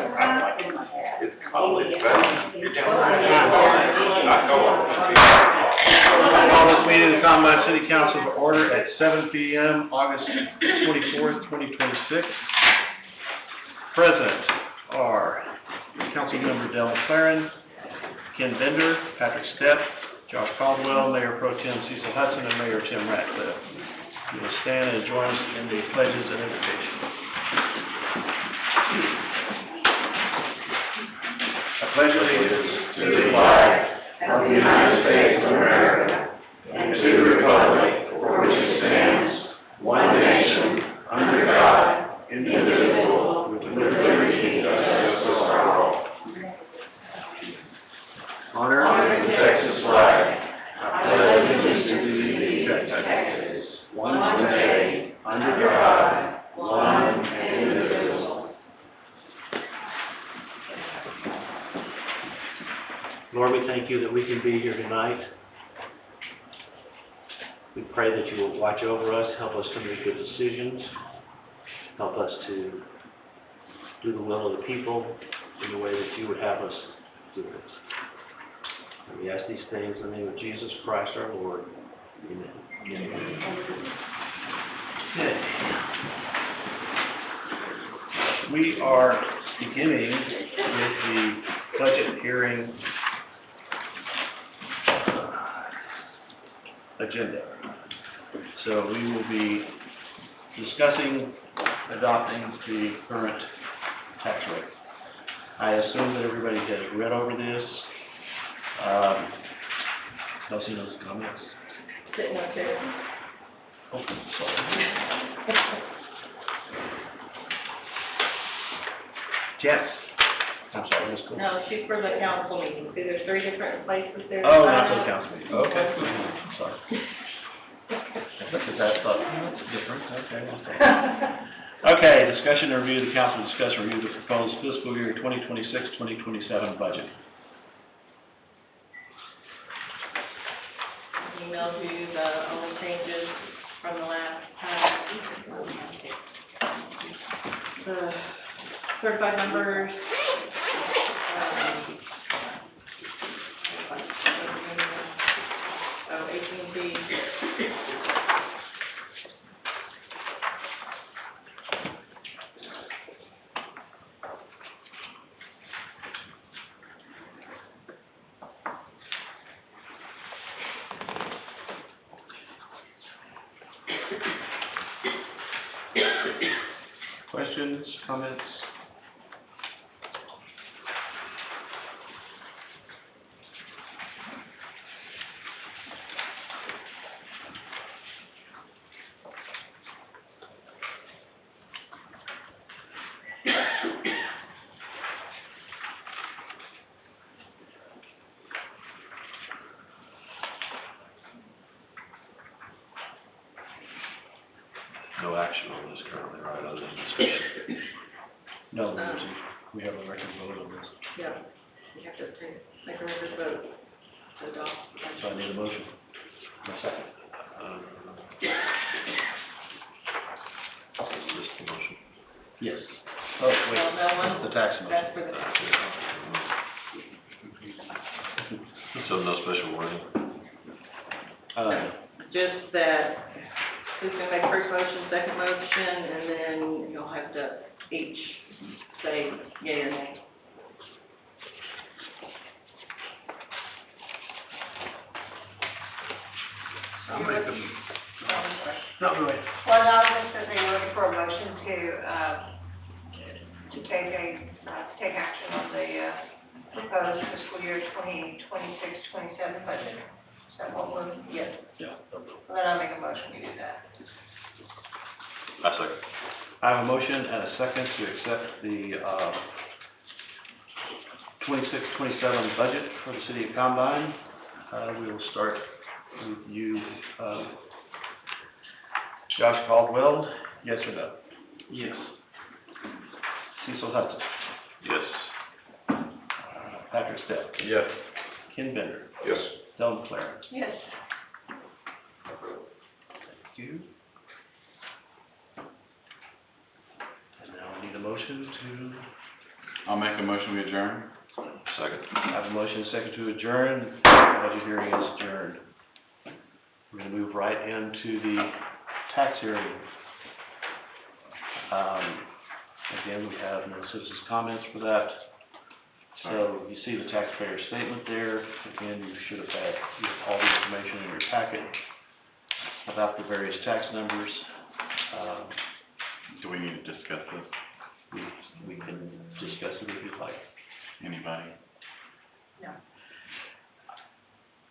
It's college, man. Call this meeting of the Combine City Council to order at 7 p.m. August 24th, 2026. Present are Councilmember Del McLaren, Ken Bender, Patrick Stepp, Josh Caldwell, Mayor Pro Tem Cecil Hudson, and Mayor Tim Ratcliffe. You will stand and join us in the pledges and invocation. I pledge allegiance to the flag of the United States of America and to the republic for which it stands, one nation, under God, indivisible, with liberty and justice for all. Honor the Texas flag. I pledge allegiance to thee, Texas, one state, under God, one and indivisible. Lord, we thank you that we can be here tonight. We pray that you will watch over us, help us to make good decisions, help us to do the will of the people in the way that you would have us do it. And we ask these things in the name of Jesus Christ our Lord. Amen. Okay. We are beginning with the budget hearing agenda. So we will be discussing adopting the current tax rate. I assume that everybody has read over this. Kelsey knows the comments. Sitting up there. Oh, sorry. Jess. I'm sorry, Ms. Cole. No, she's for the council meeting. See, there's 3 different places there. Oh, not for the council meeting. Okay. Sorry. I looked at that and thought, oh, that's different. Okay. Okay, discussion and review. The council will discuss and review the proposed fiscal year 2026-2027 budget. Emailed you the only changes from the last time. The certified numbers. AT&T. Questions, comments? No action on this currently, right, other than discussion? No, we have a record vote on this. Yeah, you have to make a record vote to adopt. So I need a motion. A second. Is this the motion? Yes. Oh, wait, No, that one, the tax motion. that's for the tax. So no special wording? Just that, who's going to make first motion, second motion, and then you'll have to each say yea or nay. I'll make them. No, go ahead. Well, no, I was just saying, looking for a motion to take action on the proposed fiscal year 2026-27 budget. Is that what we're? Yes. Yeah. Well, then I'll make a motion to do that. I second. I have a motion and a second to accept the 26-27 budget for the city of Combine. We will start with you, Josh Caldwell. Yes or no? Yes. Cecil Hudson. Yes. Patrick Stepp. Yes. Ken Bender. Yes. Del McLaren. Yes. Thank you. And now I need a motion to I'll make a motion, we adjourn. Second. I have a motion and a second to adjourn. Budget hearing is adjourned. We're gonna move right into the tax hearing. Again, we have no citizens' comments for that. So you see the taxpayer statement there. Again, you should have had all the information in your packet about the various tax numbers. Do we need to discuss this? We can discuss it if you'd like. Anybody? No.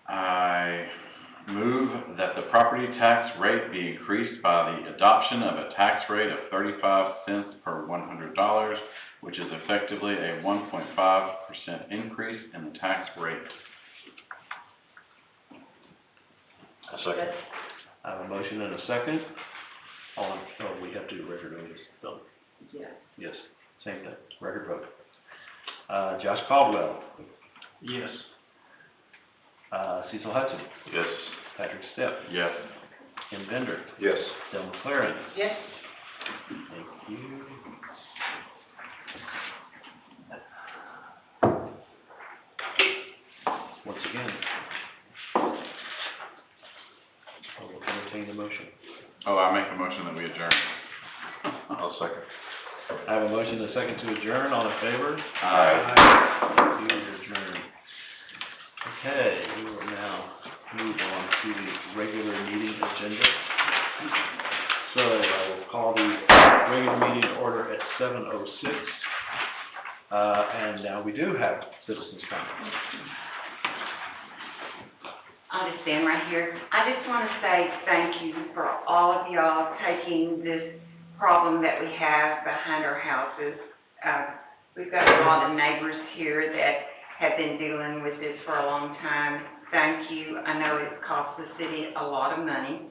I move that the property tax rate be increased by the adoption of a tax rate of 35 cents per $100, which is effectively a 1.5% increase in the tax rate. A second. I have a motion and a second. We have to do record notice, though. Yeah. Yes, same thing, record vote. Josh Caldwell. Yes. Cecil Hudson. Yes. Patrick Stepp. Yes. Ken Bender. Yes. Del McLaren. Yes. Thank you. Once again, I will entertain the motion. Oh, I make a motion that we adjourn. I'll second. I have a motion and a second to adjourn. All in favor? Aye. Thank you, you're adjourned. Okay, we will now move on to the regular meeting agenda. So I will call the regular meeting to order at 7:06. And now we do have citizens' comments. I'll just stand right here. I just want to say thank you for all of y'all taking this problem that we have behind our houses. We've got a lot of neighbors here that have been dealing with this for a long time. Thank you. I know it's cost the city a lot of money,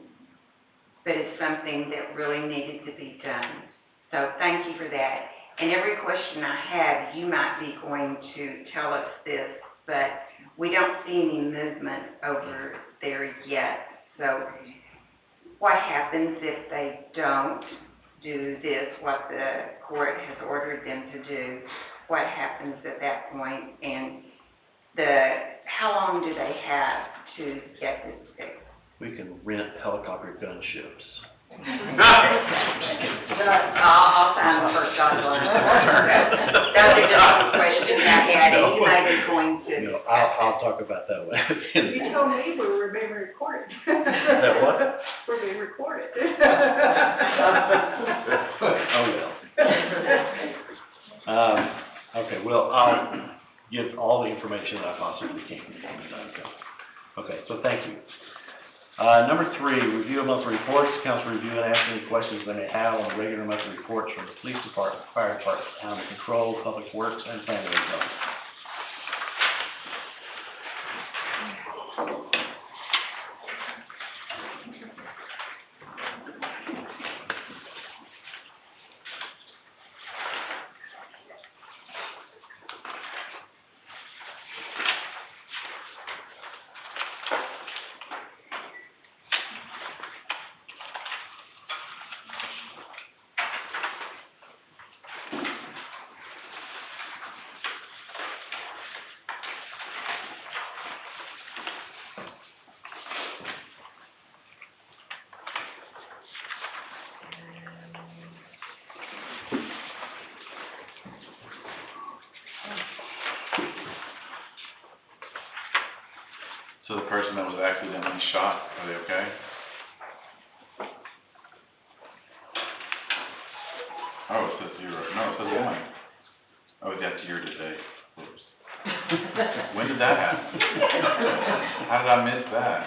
but it's something that really needed to be done. So thank you for that. And every question I have, you might be going to tell us this, but we don't see any movement over there yet. So what happens if they don't do this, what the court has ordered them to do? What happens at that point? And how long do they have to get this fixed? We can rent helicopter gunships. I'll sign the first guideline. Those are just some questions I had, and you may be going to. No, I'll talk about that one. You told me we were being recorded. That what? We're being recorded. Oh, well. Okay, well, I'll give all the information that I possibly can. Okay, so thank you. Number 3, review of monthly reports. Council review and answer any questions they may have on the regular monthly reports from the police department, fire department, animal control, public works, and family development. So the person that was accidentally shot, are they okay? Oh, it says 0. No, it says 1. Oh, that's year to date. Whoops. When did that happen? How did I miss that?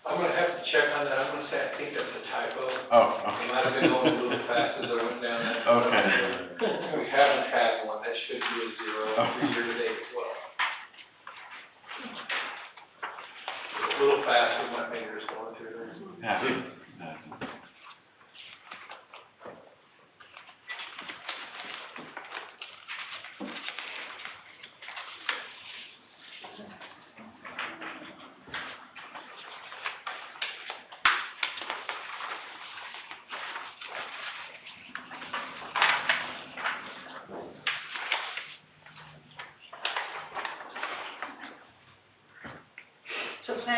I'm gonna have to check on that. I'm gonna say I think that's a typo. Oh, I okay. might have been going a little fast as I went down that. Okay. We haven't had one. That should be a 0 for year to date as well. A little fast with my fingers going through there. Yeah.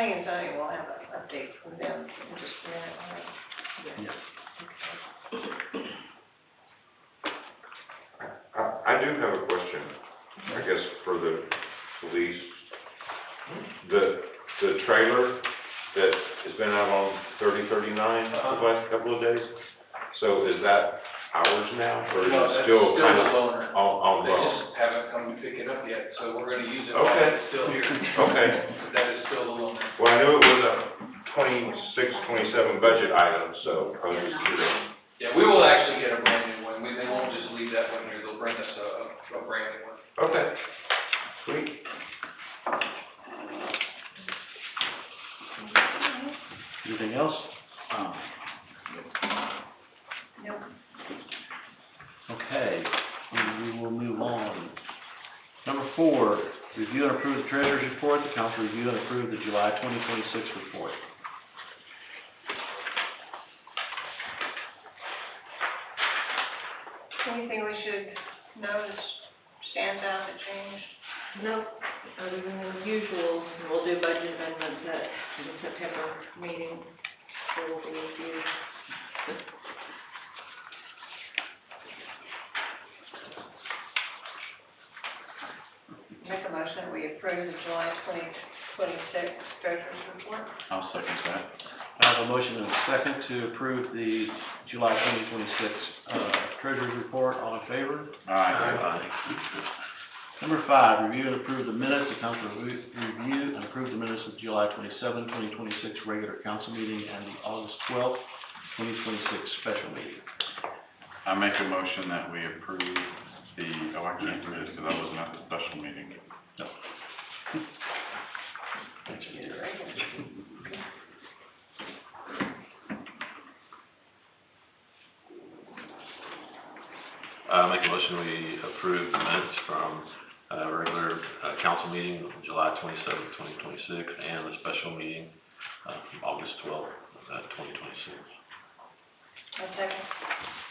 planning and zoning will have an update from them in just a minute on it. I do have a question, I guess, for the police. The trailer that has been out on 3039 the last couple of days, so is that ours now, or is No, it that's still kind the of loaner. on They loan? just haven't come to pick it up yet, so we're gonna use it while Okay. it's still here. Okay. That is still the loaner. Well, I knew it was a 26, 27 budget item, so I was just curious. Yeah, we will actually get a brand new one. They won't just leave that one here. They'll bring us a brand new one. Okay, sweet. Anything else? Nope. Okay, we will move on. Number 4, review and approve the treasurer's report. The council review and approve the July 2026 report. Anything we should notice stands out that changed? No, other than the usual, we'll do budget amendments at the September meeting, so we'll be with you. Make a motion that we approve the July 2026 treasurer's report. I'll second that. I have a motion and a second to approve the July 2026 treasurer's report. All in favor? Aye. Number 5, review and approve the minutes. The council review and approve the minutes of July 27, 2026 regular council meeting and the August 12, 2026 special meeting. I make a motion that we approve the, I can't read it because I wasn't at the special meeting. No. Make a motion, we approve the minutes from, regular, council meeting, July 27th, 2026, and the special meeting, from August 12th, 2026. A second.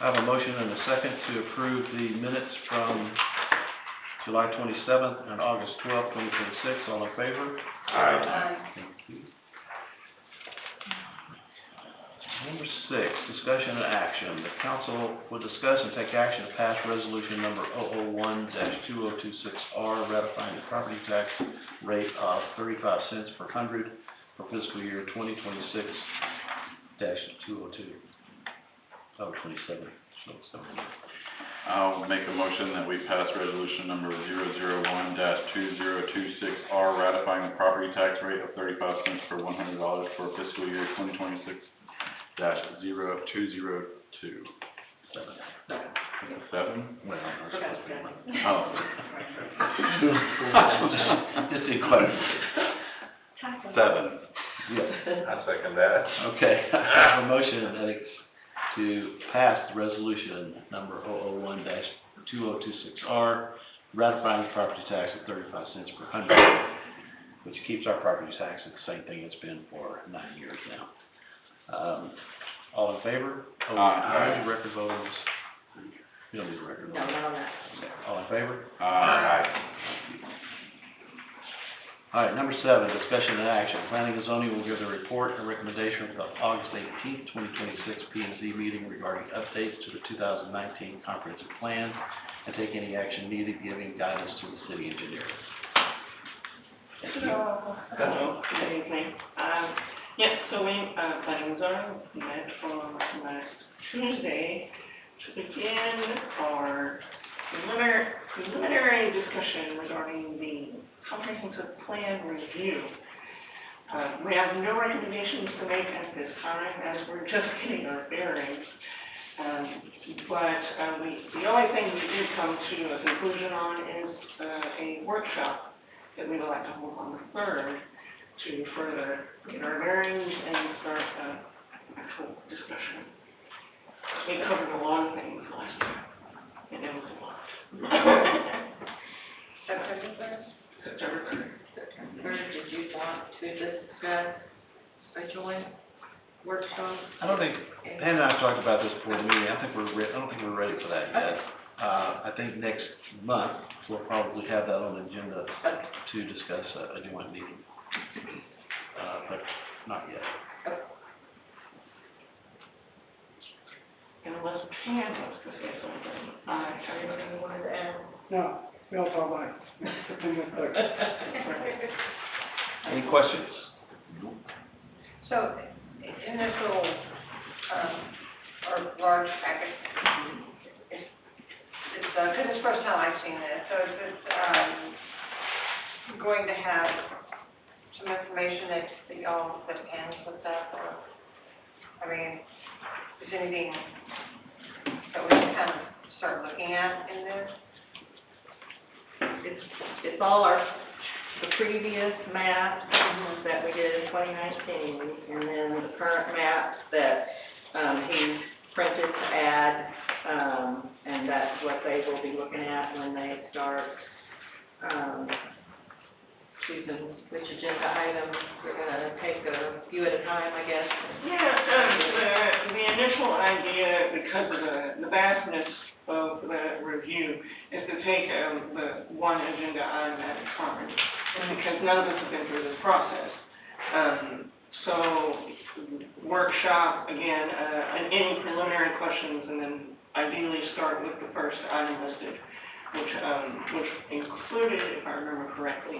I have a motion and a second to approve the minutes from July 27th and August 12th, 2026. All in favor? Aye. Thank you. Number 6, discussion and action. The council will discuss and take action to pass resolution number 001-2026R, ratifying the property tax rate of 35 cents per hundred for fiscal year 2026-202. Oh, 27. So, I'll make a motion that we pass resolution number 001-2026R, ratifying the property tax rate of 35 cents per $100 for fiscal year 2026-0202. 7? well, Oh. just inquiry. 7. Yes. I second that. Okay, I have a motion that it's to pass resolution number 001-2026R, ratifying the property tax at 35 cents per hundred, which keeps our property tax at the same thing it's been for 9 years now. All in favor? Oh, Aye. the record vote on this. You don't need a record No, vote. not on that. All in favor? Aye. All right, number 7, discussion and action. Planning and zoning will give a report and recommendation for the August 18th, 2026 P&Z meeting regarding updates to the 2019 comprehensive plan and take any action needed, giving guidance to the city engineer. Hello, good evening. So we, planning and zoning met on last Tuesday to begin our preliminary discussion regarding the comprehensive plan review. We have no recommendations to make at this time, as we're just getting our bearings. But the only thing we did come to a conclusion on is a workshop that we would like to hold on the 3rd to further get our bearings and start actual discussion. We covered a lot of things last time, and it was a lot. September 3rd? September 3rd. September, did you want to discuss scheduling workshops? I don't think, Pam and I talked about this before the meeting. I don't think we're ready for that yet. I think next month, we'll probably have that on the agenda to discuss a joint meeting. but not yet. And unless Pam wants to say something, Anything you wanted to add? No, we all talk about it. September 3rd. Any questions? So, in this little, or large packet, it's, because it's the first time I've seen this, so is it, going to have some information that y'all, that Pam looked up, or, I mean, is anything that we can kind of start looking at in this? It's all the previous maps that we did in 2019, and then the current maps that, he printed to add, and that's what they will be looking at when they start, choosing which agenda items. We're gonna take a few at a time, I guess. Yeah, the initial idea, because of the vastness of the review, is to take the one agenda item at a time, because none of us have been through this process. So, workshop, again, and any preliminary questions, and then ideally start with the first item listed, which included, if I remember correctly,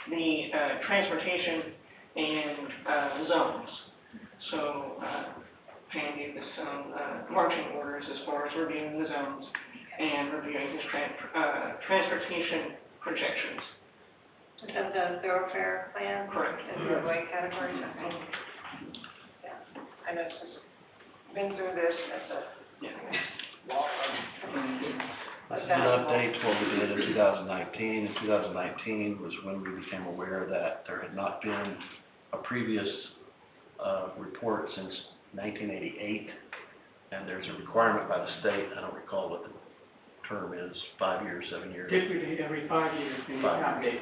the transportation and zones. So, Pam gave us some marching orders as far as reviewing the zones and reviewing his transportation projections. Is that the thoroughfare plan? Correct. And the roadway categories, okay. Yeah, I know it's just been through this, that's a long one. This is an update to what we did in 2019. In 2019 was when we became aware that there had not been a previous report since 1988, and there's a requirement by the state, I don't recall what the term is, 5 years, 7 years. Typically, every 5 years, they 5 years. update.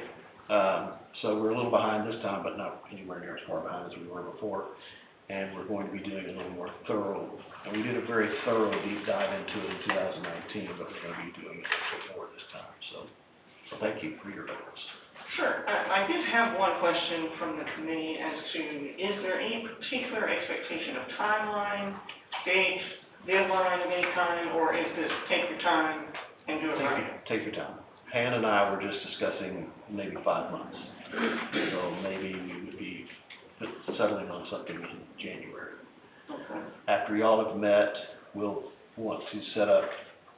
So we're a little behind this time, but not anywhere near as far behind as we were before. And we're going to be doing a little more thorough, and we did a very thorough deep dive into it in 2019, but we're going to be doing it a bit more this time. So thank you for your efforts. Sure. I did have one question from the committee as to, is there any particular expectation of timeline, date, deadline of any kind, or is this take your time and do it right? Take your time. Han and I were just discussing maybe 5 months. So maybe we would be settling on something in January. Okay. After y'all have met, we'll want to set up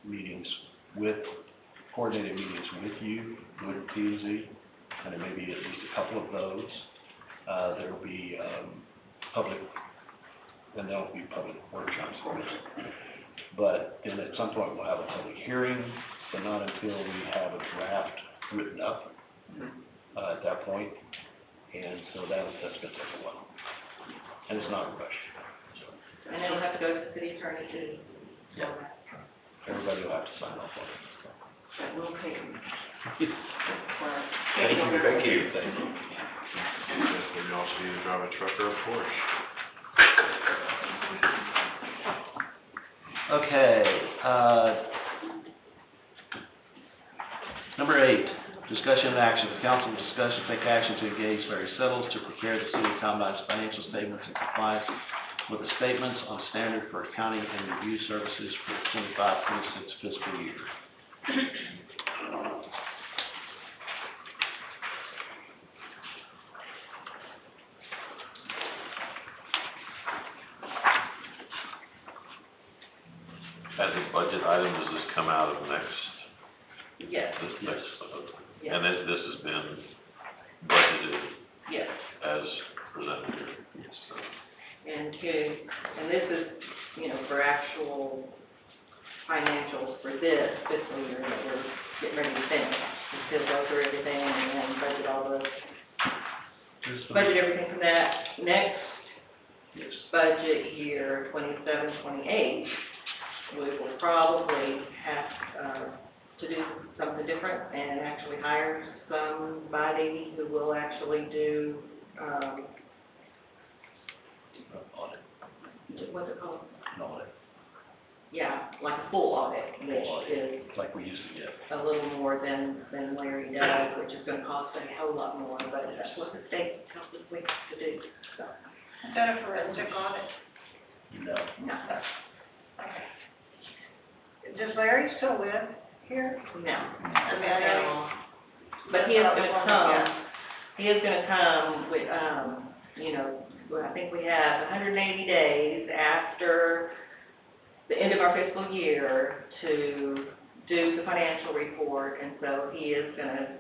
meetings coordinated meetings with you, with P&Z, and there may be at least a couple of those. There will be public, and there will be public workshops. But then at some point we'll have a public hearing, but not until we have a draft written up at that point. And so that's going to take a while. And it's not a rush. So. And it'll have to go to the city attorney too. Yeah. Everybody will have to sign off on it. That will take. Thank you. Thank you. Thank you. Maybe also need to drive a truck or a Porsche. Okay, number 8, discussion and action. The council will discuss and take action to engage Larry Settles to prepare the city of Combine's financial statements in compliance with the statements on standard for accounting and review services for the 25-26 fiscal year. As a budget item, does this come out of next? Yes, Yes. yes, And this has been budgeted yes. as presented here? Yes. And this is, for actual financials for this fiscal year that we're getting ready to finish. We still go through everything and then budget all the, budget everything from that next budget year, 27, 28. We will probably have to do something different and actually hire somebody who will actually do, Audit. what's it called? Audit. yeah, like a full audit, which is like we used to get. a little more than Larry does, which is gonna cost a whole lot more, but that's what the state tells us we have to do, so, Is that a forensic audit? No. no, Okay. Does Larry still live here? no. I mean, I know But he is gonna Yeah. come with, you know, I think we have 180 days after the end of our fiscal year to do the financial report, and so he is gonna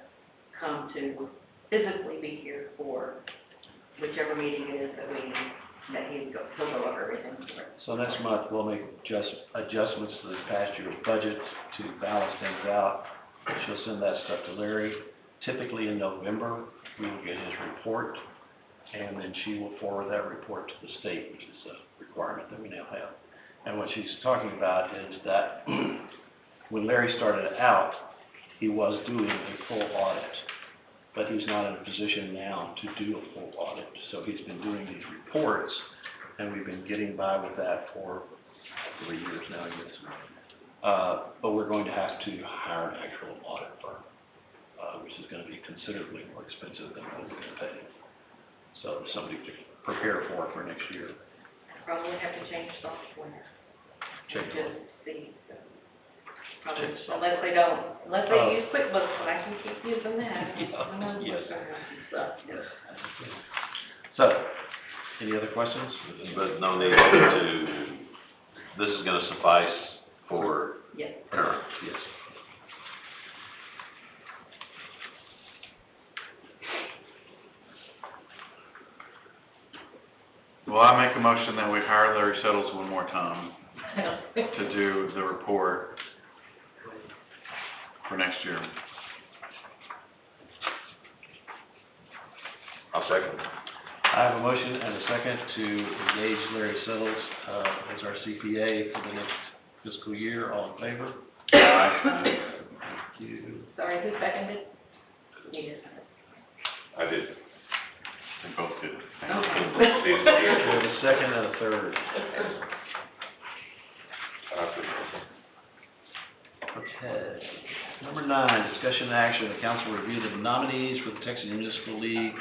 come to physically be here for whichever meeting it is that he'll go over everything for us. So next month, we'll make adjustments to this past year's budget to balance things out. She'll send that stuff to Larry. Typically in November, we will get his report, and then she will forward that report to the state, which is a requirement that we now have. And what she's talking about is that when Larry started out, he was doing a full audit, but he's not in a position now to do a full audit. So he's been doing these reports, and we've been getting by with that for 3 years now, I guess. But we're going to have to hire an actual audit firm, which is going to be considerably more expensive than what we're going to pay. So somebody to prepare for next year. Probably have to change software. Change Just see, probably, Change unless they use QuickBooks, but I can keep using that. I know Yes. so. Yes. So, any other questions? But no need to, this is gonna suffice for Yes. current. Yes. Well, I make a motion that we hire Larry Settles one more time to do the report for next year. I'll second. I have a motion and a second to engage Larry Settles as our CPA for the next fiscal year. All in favor? Thank you. Sorry, who seconded? You did. I did. They both did. Okay. We have a second and a third. Okay. Number 9, discussion and action. The council review the nominees for the Texas Municipal League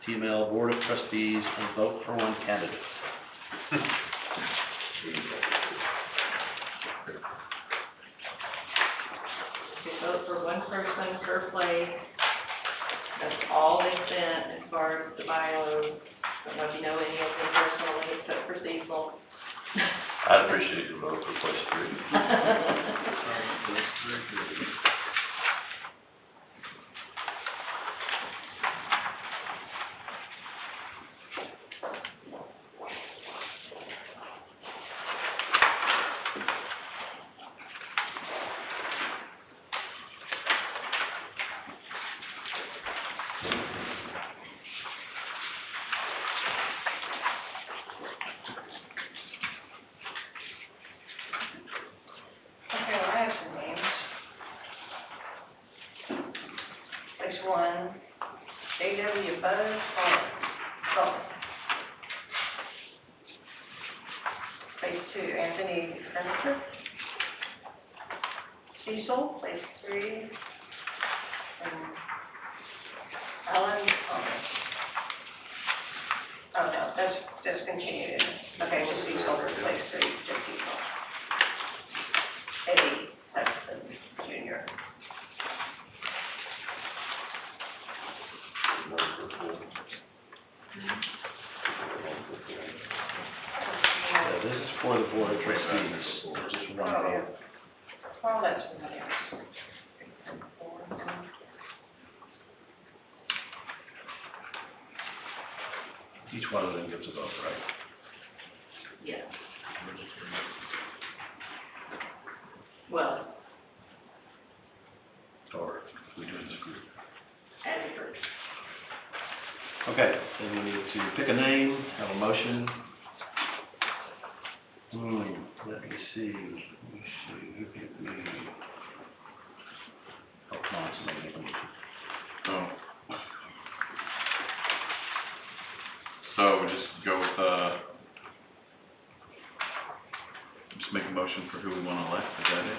TML Board of Trustees and vote for one candidate. You vote for one person per place. That's all they sent as far as the bios. Don't know if you know any of them personally except for Cecil. I'd appreciate your vote for place 3. Okay, well, I have some names. Place 1, A.W. Buzz Clark. Place 2, Anthony Spencer. Cecil, place 3, and Alan Thomas. Oh, no, that's continued. Okay, just Cecil, place 3, just Cecil. Eddie Hudson Jr. This is for the Board of Trustees. Just one vote. Well, that's somebody else. Each one of them gets a vote, right? Yeah. Well, Or we do it as a group? as a group. Okay, then we need to pick a name, have a motion. Let me see. Who could we? Oh, come on, somebody make a motion. Oh. So we just go with, just make a motion for who we want to elect, is that it?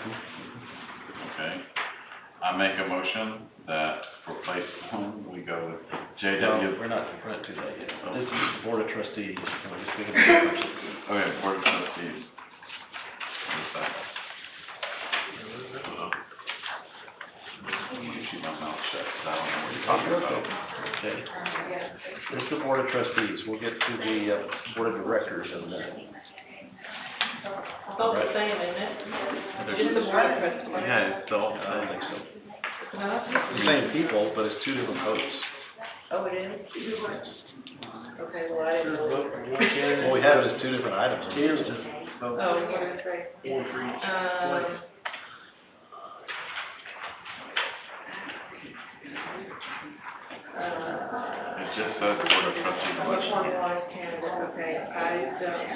Okay. I make a motion that for place one, we go with No, JW. we're not to that yet. This is the Board of Trustees. Can we just make it a person? Okay, Board of Trustees. Keep my mouth shut, 'cause I don't know what you're talking about. Okay. This is the Board of Trustees. We'll get to the Board of Directors in a minute. It's all the same, isn't it? Just the board of trustees. Yeah, it's all, I don't think so. No? It's the same people, but it's two different votes. Oh, it is? Okay, well, I didn't know. Well, we have it as two different items. Oh, what did I say? It just says Board of Trustees election. Formalized candidate, okay, I don't.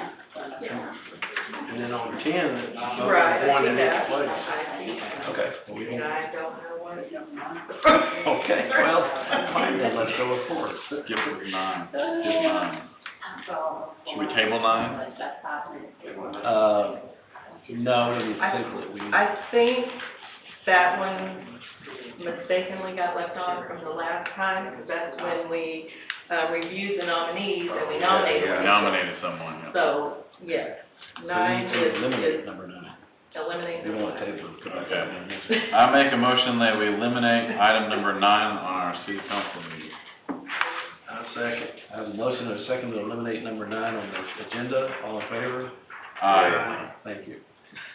And then on 10, Right, I one see in that. each place. I see that. Okay. well, we And can- I don't know what. Okay, well, fine then, let's go with 4. Give it 9, give 9. Should we table 9? No, we need to table it. We need- I think that one mistakenly got left on from the last time, because that's when we reviewed the nominees and we nominated Yeah. We people. nominated someone, yeah. So, yes, so we 9 need to eliminate is number 9. eliminate. We don't want to table it. Put that down in next week. I make a motion that we eliminate item number 9 on our city council meeting. Second. I have a motion and a second to eliminate number 9 on the agenda. All in favor? Aye. Thank you.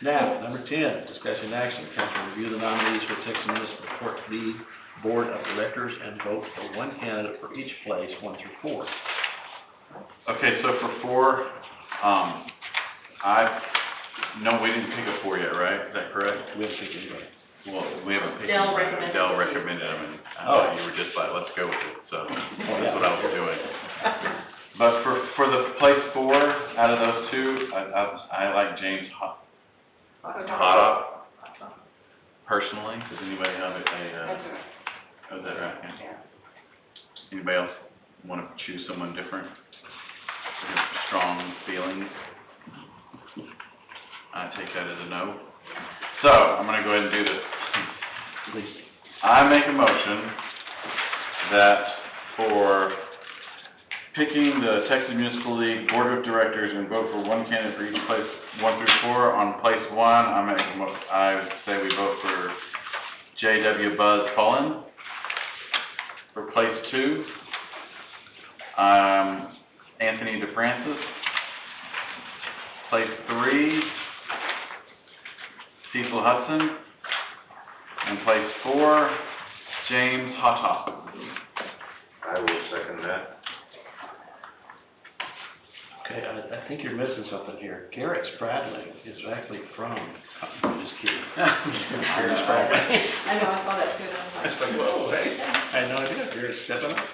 Now, number 10, discussion and action. Council review the nominees for Texas Municipal Court B Board of Directors and vote for one candidate for each place, 1 through 4. Okay, so for 4, no, we didn't pick a 4 yet, right? Is that correct? We haven't picked anybody. Well, we haven't picked. Dell recommended. Dell recommended them, and I Oh. thought you were just like, let's go with it, so yeah. that's what I was doing. But for the place 4, out of those 2, I like James Hotta personally. Does anybody have oh, is that right? Yeah. Anybody else want to choose someone different? With strong feelings? I take that as a no. So, I'm gonna go ahead and do this. Please. I make a motion that for picking the Texas Municipal League Board of Directors and vote for one candidate for each place, 1 through 4. On place 1, I say we vote for J.W. Buzz Cullen. For place 2, Anthony DeFrancis. Place 3, Cecil Hudson. And place 4, James Hotta. I will second that. Okay, I think you're missing something here. Garrett Spradling is actually from, I'm just kidding. Garrett Spradling. I know, I saw that too, and I was It's like. like, whoa, hey, I had no idea, Garrett's stepping up.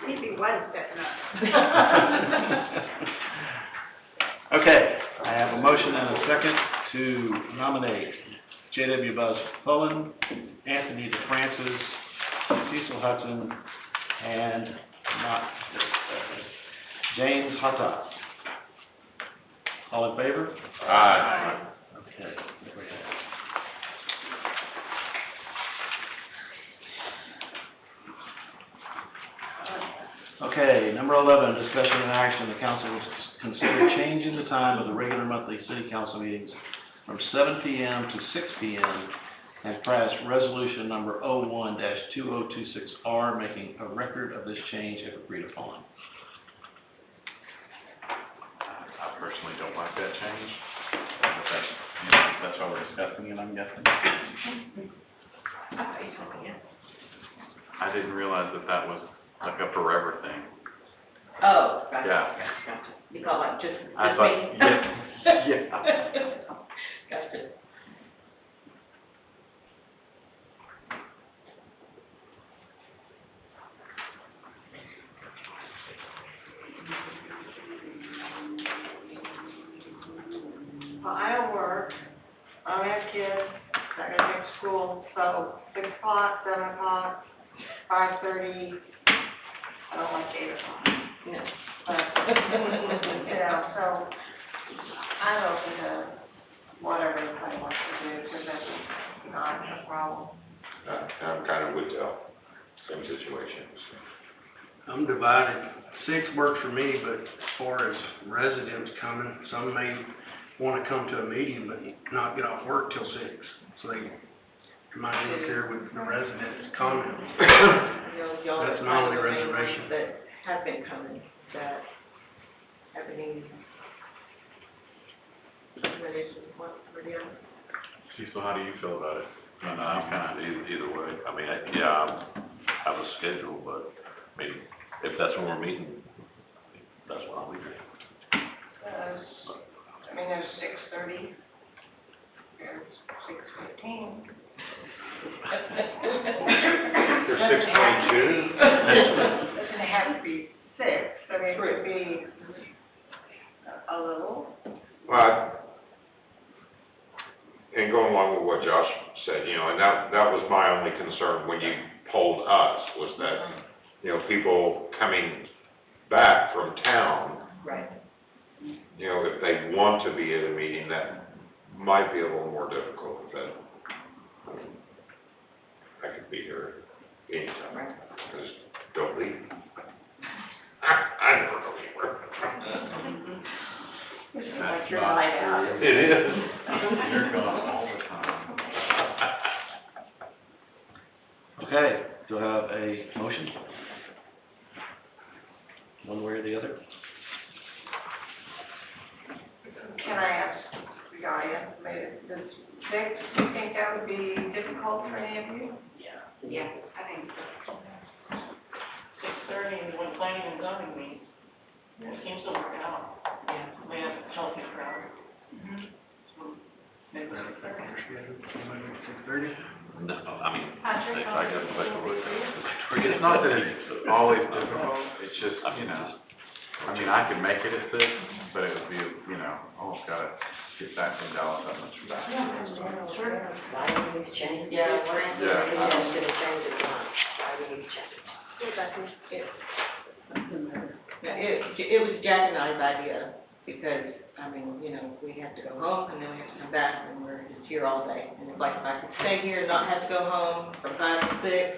If he was stepping up. Okay, I have a motion and a second to nominate J.W. Buzz Cullen, Anthony DeFrancis, Cecil Hudson, and James Hotta. All in favor? Aye. Okay, there we have it. Okay, number 11, discussion and action. The council will consider changing the time of the regular monthly city council meetings from 7 p.m. to 6 p.m. and pass resolution number 01-2026R, making a record of this change if agreed upon. I personally don't like that change. But that's why we're discussing it, I'm guessing. I thought you told me, yeah. I didn't realize that was like a forever thing. Oh, gotcha, Yeah. gotcha. You call it just I thought, me? yeah. Gotcha. Well, I don't work, I have kids, I gotta take to school, so 6 o'clock, 7 o'clock, 5:30, I don't like 8 o'clock. No. But, yeah, so I'm open to whatever anybody wants to do, so that's not a problem. I'm kind of with Del, same situation. I'm divided. 6 works for me, but as far as residents coming, some may want to come to a meeting but not get off work till 6. So they might interfere with the residents' comments. Y'all That's are my kind only of the main ones reservation. that have been coming, that have been ready to, what, ready on. Cecil, how do you feel about it? And I'm kind of either way. I mean, yeah, I have a schedule, but, I mean, if that's when we're meeting, that's when I'll be here. There's 6:30, there's 6:15. There's 6:22. Doesn't have to be 6, I mean, it could be a little. Well, and going along with what Josh said, and that was my only concern when you polled us, was that, people coming back from town, Right. if they want to be at a meeting, that might be a little more difficult, but I could be here anytime, Right. just don't leave. I never go anywhere. This is That's like your not night out. true. It is. You're gone all the time. Okay, do I have a motion? One way or the other? Can I ask the audience, does 6, do you think that would be difficult for any of you? Yeah, I think so. 6:30 is when planning and zoning meets. It seems to work out. Yeah. We have a healthy crowd. So maybe 6:30. Somebody at 6:30? No, I mean, Patrick, if I go back to work, It's not that it's always difficult, it's just, I mean, I could make it at 6, but it would be, almost gotta get back from Dallas that much faster. Sure. Yeah, Yeah. Francis, yeah, it's gonna change it once. Why do you change it? It was Jack and I's idea, because, we have to go home, and then we have to come back, and we're just here all day. And it's like, if I could stay here and not have to go home from 5 to 6,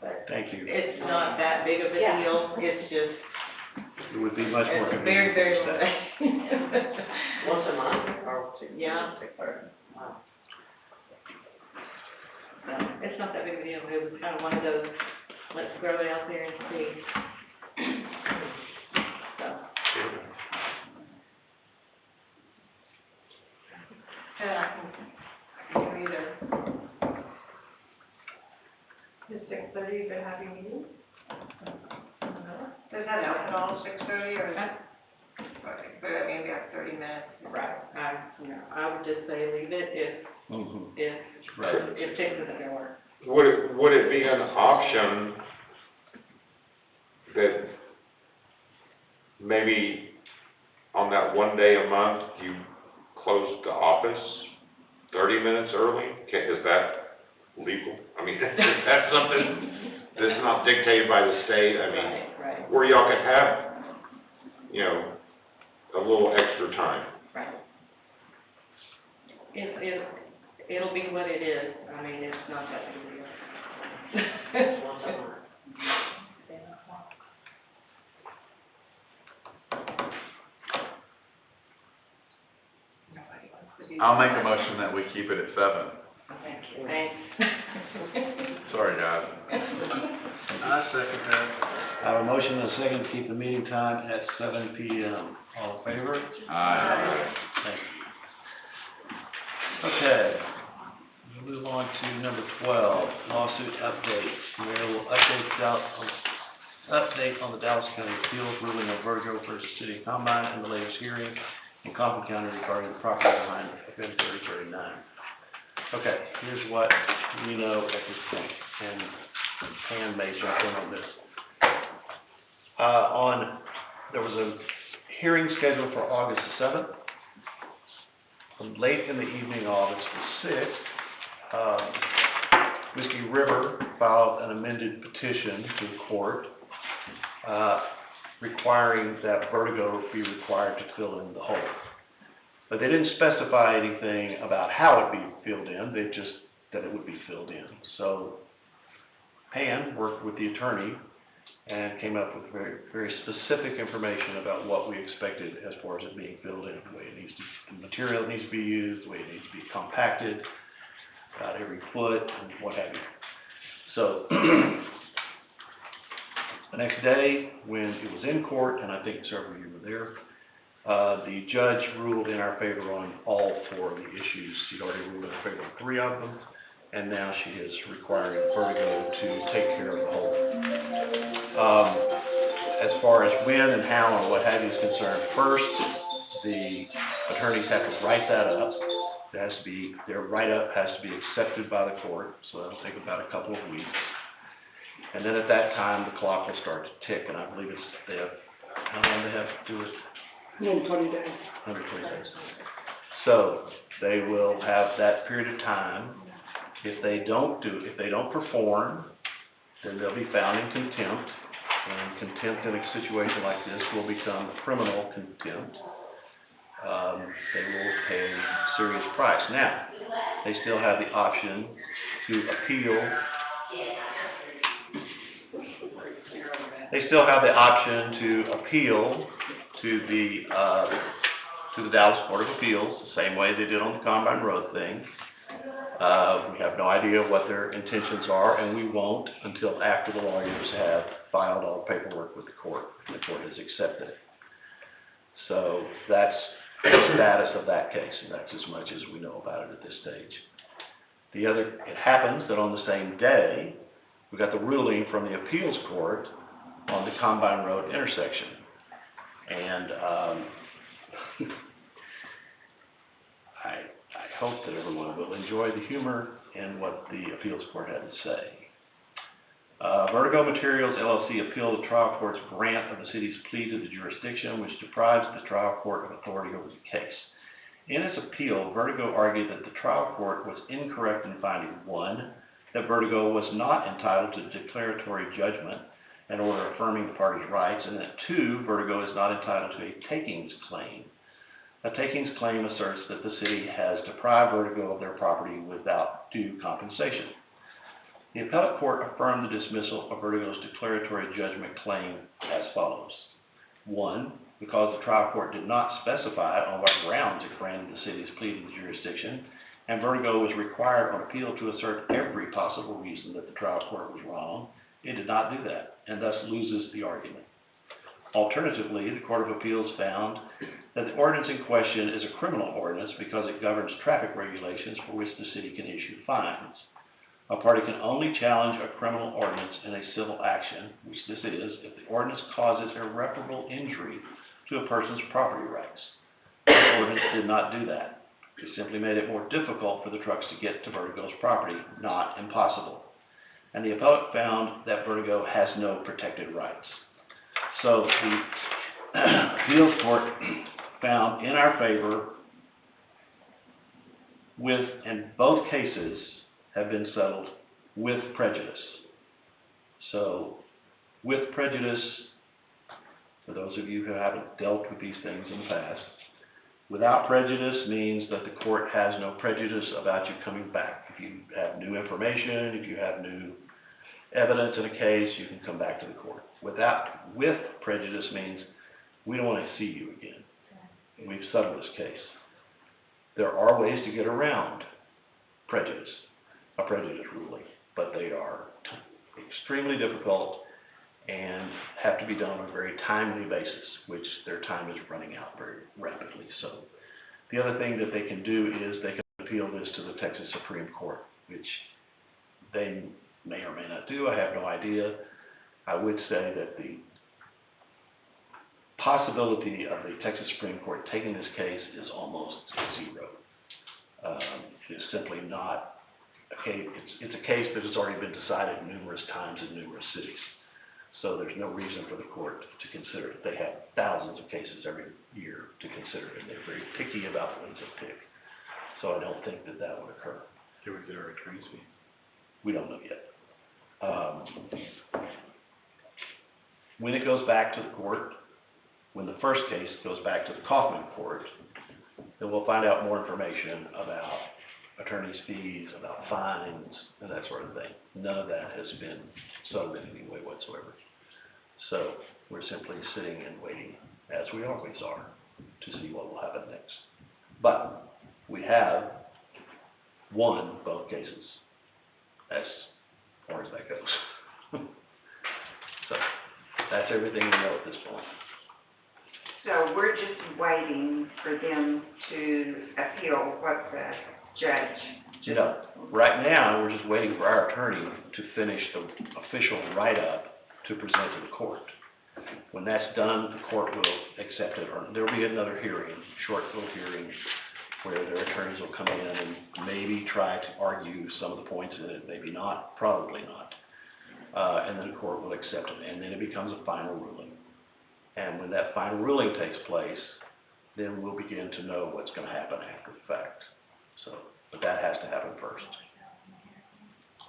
but Thank you. it's not that big of a deal, it's just, It would be much more it's convenient. very, very for low. staff. Once a month, or? Yeah. Wow. So, it's not that big of a deal, it was kind of one of those, let's throw it out there and see. So, I can do either. is 6:30 a good happy meeting? Does that help at all, 6:30, or is it, but maybe like 30 minutes? Right, I would just say leave it if Right. if 6 isn't gonna work. Would it be an option that maybe on that one day a month, you close the office 30 minutes early? Is that legal? I mean, is that something that's not dictated by the state? I mean, Right, where y'all could have, a little extra time. right. It'll be what it is, it's not that big a deal. Once a month. I'll make a motion that we keep it at 7. Thanks. Sorry, guys. I second that. I have a motion and a second to keep the meeting time at 7 p.m. All in favor? Aye. Thank you. Okay, we'll move on to number 12, lawsuit update. Mayor will update on the Dallas County Appeals ruling of Virgo versus City of Combine and the latest hearing in Coffin County regarding the property behind FM 3039. Okay, here's what we know at this point, and Pam may jump in on this. There was a hearing scheduled for August 7th. Late in the evening, August the 6th, Whiskey River filed an amended petition to the court requiring that Vertigo be required to fill in the hole. But they didn't specify anything about how it'd be filled in, they just, that it would be filled in. So Pam worked with the attorney and came up with very, very specific information about what we expected as far as it being filled in, the way it needs to, the material that needs to be used, the way it needs to be compacted, about every foot, and what have you. So, the next day, when it was in court, and I think several of you were there, the judge ruled in our favor on all 4 of the issues. She'd already ruled in our favor on 3 of them, and now she is requiring Vertigo to take care of the whole. As far as when and how and what have you is concerned, first, the attorneys have to write that up. It has to be, their write-up has to be accepted by the court, so that'll take about a couple of weeks. And then at that time, the clock will start to tick, and I believe it's, they have, how long they have to do it? 120 days. 120 days. So, they will have that period of time. If they don't perform, then they'll be found in contempt, and contempt in a situation like this will become criminal contempt. They will pay a serious price. Now, they still have the option to appeal. They still have the option to appeal to the Dallas Court of Appeals, the same way they did on the Combine Road thing. We have no idea what their intentions are, and we won't until after the lawyers have filed all the paperwork with the court, and the court has accepted it. So that's the status of that case, and that's as much as we know about it at this stage. It happens that on the same day, we got the ruling from the appeals court on the Combine Road intersection. And I hope that everyone will enjoy the humor in what the appeals court had to say. Vertigo Materials LLC appealed the trial court's grant of the city's plea to the jurisdiction, which deprives the trial court of authority over the case. In its appeal, Vertigo argued that the trial court was incorrect in finding, 1, that Vertigo was not entitled to declaratory judgment, an order affirming the party's rights, and that 2, Vertigo is not entitled to a takings claim. A takings claim asserts that the city has deprived Vertigo of their property without due compensation. The appellate court affirmed the dismissal of Vertigo's declaratory judgment claim as follows. 1, because the trial court did not specify on what grounds it granted the city's plea to the jurisdiction, and Vertigo was required on appeal to assert every possible reason that the trial court was wrong, it did not do that, and thus loses the argument. Alternatively, the Court of Appeals found that the ordinance in question is a criminal ordinance because it governs traffic regulations for which the city can issue fines. A party can only challenge a criminal ordinance in a civil action, which this is, if the ordinance causes irreparable injury to a person's property rights. The ordinance did not do that. It simply made it more difficult for the trucks to get to Vertigo's property, not impossible. And the appellate found that Vertigo has no protected rights. So the appeals court found in our favor and both cases have been settled with prejudice. So with prejudice, for those of you who haven't dealt with these things in the past, without prejudice means that the court has no prejudice about you coming back. If you have new information, if you have new evidence in a case, you can come back to the court. With prejudice means we don't want to see you again. We've settled this case. There are ways to get around prejudice, a prejudice ruling, but they are extremely difficult and have to be done on a very timely basis, which their time is running out very rapidly. So the other thing that they can do is they can appeal this to the Texas Supreme Court, which they may or may not do. I have no idea. I would say that the possibility of the Texas Supreme Court taking this case is almost zero. It is simply not a case. It's a case that has already been decided numerous times in numerous cities. So there's no reason for the court to consider it. They have thousands of cases every year to consider it, and they're very picky about the ones they pick. So I don't think that that would occur. Here we get our attorney's fee. We don't know yet. When it goes back to the court, when the first case goes back to the Kaufman court, then we'll find out more information about attorney's fees, about fines, and that sort of thing. None of that has been settled in any way whatsoever. So we're simply sitting and waiting, as we always are, to see what will happen next. But we have won both cases, as far as that goes. So that's everything we know at this point. So we're just waiting for them to appeal what the judge. You know, right now, we're just waiting for our attorney to finish the official write-up to present to the court. When that's done, the court will accept it, or there'll be another hearing, short little hearing, where their attorneys will come in and maybe try to argue some of the points in it, maybe not, probably not. And then the court will accept it, and then it becomes a final ruling. And when that final ruling takes place, then we'll begin to know what's going to happen after the fact. So, but that has to happen first.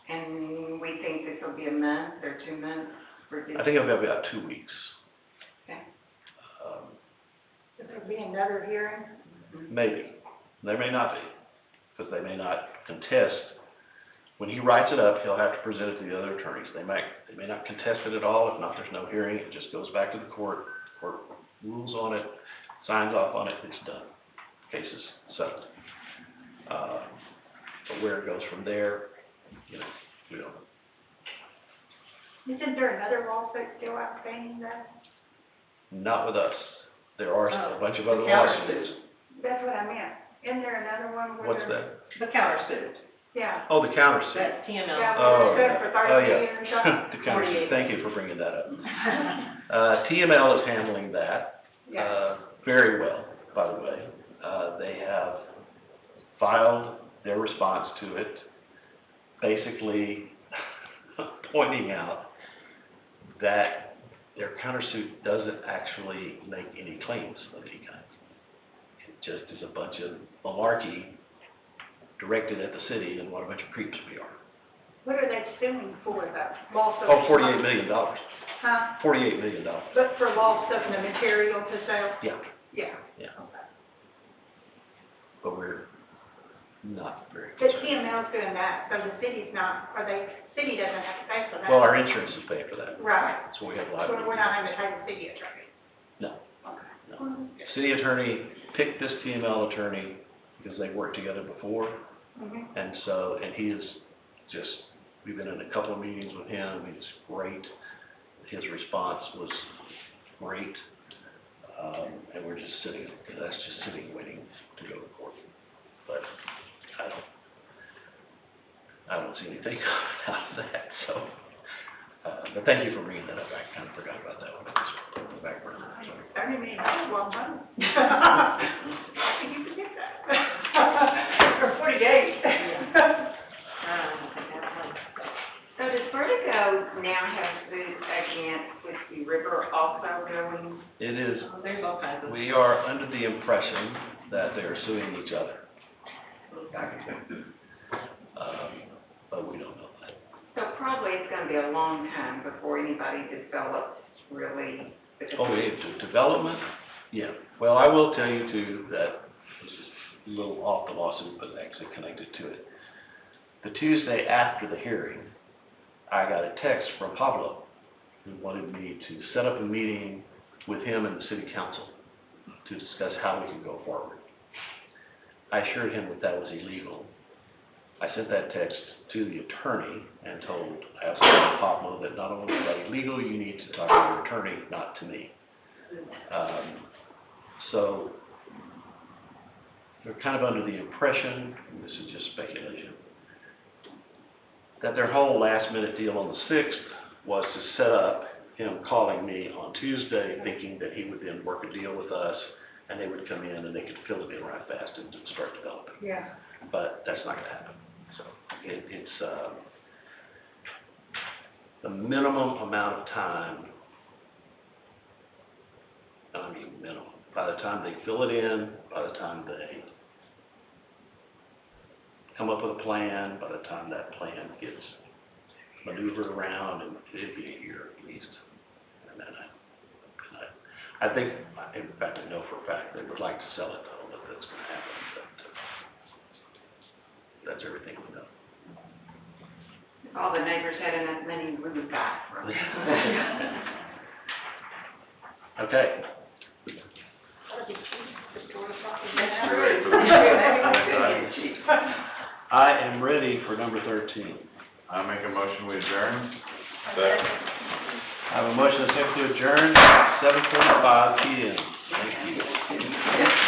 And we think this will be a month or 2 months for this? I think it'll be about 2 weeks. Okay. Will there be another hearing? Maybe. There may not be, because they may not contest. When he writes it up, he'll have to present it to the other attorneys. They may not contest it at all. If not, there's no hearing. It just goes back to the court. Court rules on it, signs off on it, it's done. Case is settled. But where it goes from there, you know, we don't know. Isn't there another lawsuit still outstanding though? Not with us. There are a bunch of other The countersuit. lawsuits. That's what I meant. Isn't there another one where What's they're- that? The countersuit. Yeah. Oh, the countersuit. That's TML. Yeah, Oh, they're good for oh, 30 yeah. million or something. The countersuit. Thank you for bringing that up. TML is handling that very well, by the way. They have filed their response to it, basically pointing out that their countersuit doesn't actually make any claims of any kind. It just is a bunch of malarkey directed at the city and what a bunch of creeps we are. What are they suing for though? Loss of. Oh, $48 million. Huh? $48 million. But for loss of the material to sell? Yeah, Yeah. yeah. But we're not very But concerned. TML's doing that, so the city's not, city doesn't have to pay for that? Well, our insurance is paying for that. Right. So we have So liability. we're not having to pay the city attorney? No, Okay. no. City attorney picked this TML attorney because they've worked together before. Mhm. And so, and he is just, we've been in a couple of meetings with him. He's great. His response was great. And we're just sitting, that's just sitting, waiting to go to court. But I don't see anything out of that, so. But thank you for bringing that up. I kind of forgot about that one. It was on the back burner, so. $30 million, well done. How can you forget that? For 40 days. So does Vertigo now have suit against Whiskey River also going? It is, There's all kinds of. we are under the impression that they're suing each other. But we don't know that. So probably it's gonna be a long time before anybody develops really. Oh, development? Yeah. Well, I will tell you too that this is a little off the lawsuit, but actually connected to it. The Tuesday after the hearing, I got a text from Pablo who wanted me to set up a meeting with him and the city council to discuss how we can go forward. I assured him that that was illegal. I sent that text to the attorney and told Pablo that not only is that illegal, you need to talk to your attorney, not to me. So they're kind of under the impression, and this is just speculation, that their whole last-minute deal on the 6th was to set up him calling me on Tuesday, thinking that he would then work a deal with us, and they would come in and they could fill it in right fast and start developing. Yeah. But that's not going to happen. So it's the minimum amount of time, I mean minimum, by the time they fill it in, by the time they come up with a plan, by the time that plan gets maneuvered around, and it'd be a year at least. And then I think, in fact, I know for a fact they would like to sell it though, but that's gonna happen, but, that's everything we know. If all the neighbors had enough money, we would buy from them. Okay. That's true. Ready for the That's true. I am ready for number 13. I make a motion, we adjourn. I have a motion and a second to adjourn at 7:45 PM. Thank you.